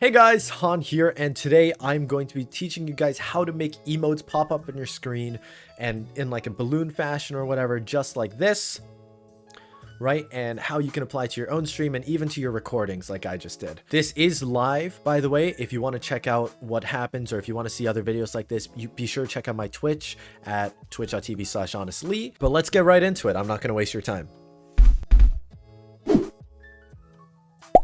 Hey guys, Han here, and today I'm going to be teaching you guys how to make emotes pop up on your screen and in like a balloon fashion or whatever, just like this, right? And how you can apply to your own stream and even to your recordings like I just did. This is live, by the way. If you want to check out what happens or if you want to see other videos like this, you be sure to check out my Twitch at twitch.tv/HonestLee. But let's get right into it. I'm not going to waste your time.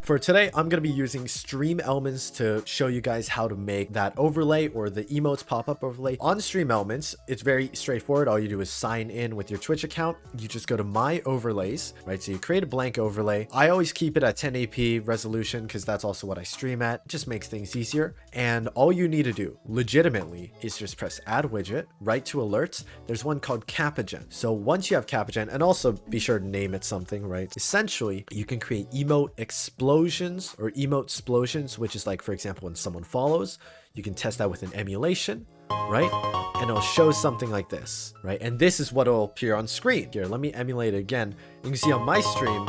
For today, I'm going to be using StreamElements to show you guys how to make that overlay or the emotes pop-up overlay. On StreamElements, it's very straightforward. All you do is sign in with your Twitch account. You just go to My Overlays, right? So you create a blank overlay. I always keep it at 1080p resolution because that's also what I stream at. It just makes things easier. And all you need to do, legitimately, is just press Add Widget, right to alerts. There's one called Kappagen. So once you have Kappagen, and also be sure to name it something, right? Essentially, you can create emote explosions or emote explosions, which is like, for example, when someone follows, you can test that with an emulation, right? And it'll show something like this, right? And this is what will appear on screen. Here, let me emulate it again. You can see on my stream,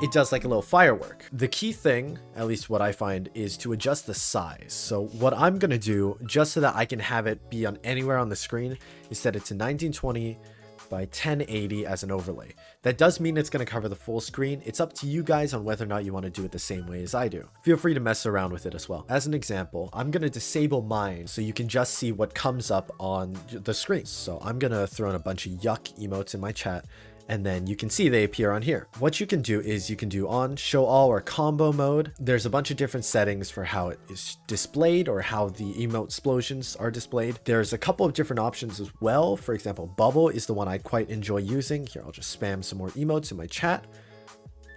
it does like a little firework. The key thing, at least what I find, is to adjust the size. So what I'm gonna do, just so that I can have it be on anywhere on the screen, is set it to 1920 by 1080 as an overlay. That does mean it's going to cover the full screen. It's up to you guys on whether or not you want to do it the same way as I do. Feel free to mess around with it as well. As an example, I'm going to disable mine so you can just see what comes up on the screen. So I'm going to throw in a bunch of yuck emotes in my chat, and then you can see they appear on here. What you can do is you can do on, show all, or combo mode. There's a bunch of different settings for how it is displayed or how the emote explosions are displayed. There's a couple of different options as well. For example, bubble is the one I quite enjoy using. Here, I'll just spam some more emotes in my chat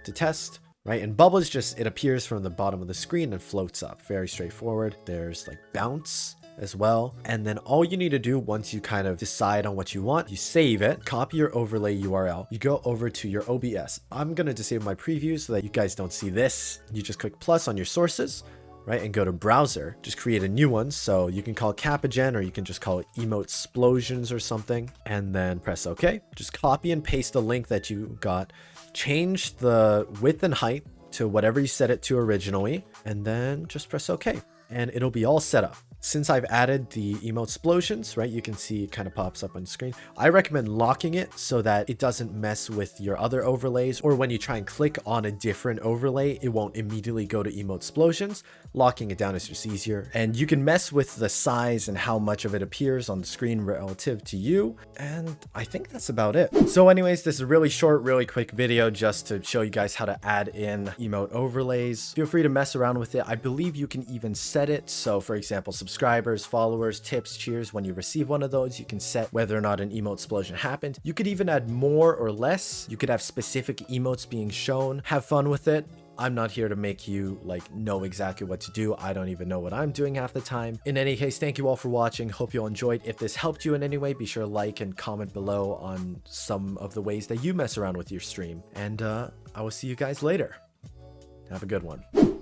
to test. Right, and bubble is just, it appears from the bottom of the screen and floats up. Very straightforward. There's like bounce as well. And then all you need to do once you kind of decide on what you want, you save it, copy your overlay URL, you go over to your OBS. I'm going to disable my preview so that you guys don't see this. You just click plus on your sources, right, and go to browser. Just create a new one. So you can call it Kappagen, or you can just call it Emote Explosions or something, and then press OK. Just copy and paste the link that you got. Change the width and height to whatever you set it to originally, and then just press OK, and it'll be all set up. Since I've added the emote explosions, right, you can see it kind of pops up on screen. I recommend locking it so that it doesn't mess with your other overlays, or when you try and click on a different overlay, it won't immediately go to emote explosions. Locking it down is just easier. And you can mess with the size and how much of it appears on the screen relative to you. And I think that's about it. So anyways, this is a really short, really quick video just to show you guys how to add in emote overlays. Feel free to mess around with it. I believe you can even set it. So for example, subscribers, followers, tips, cheers, when you receive one of those, you can set whether or not an emote explosion happened. You could even add more or less. You could have specific emotes being shown. Have fun with it. I'm not here to make you like know exactly what to do. I don't even know what I'm doing half the time. In any case, thank you all for watching. Hope you all enjoyed. If this helped you in any way, be sure to like and comment below on some of the ways that you mess around with your stream. And I will see you guys later. Have a good one.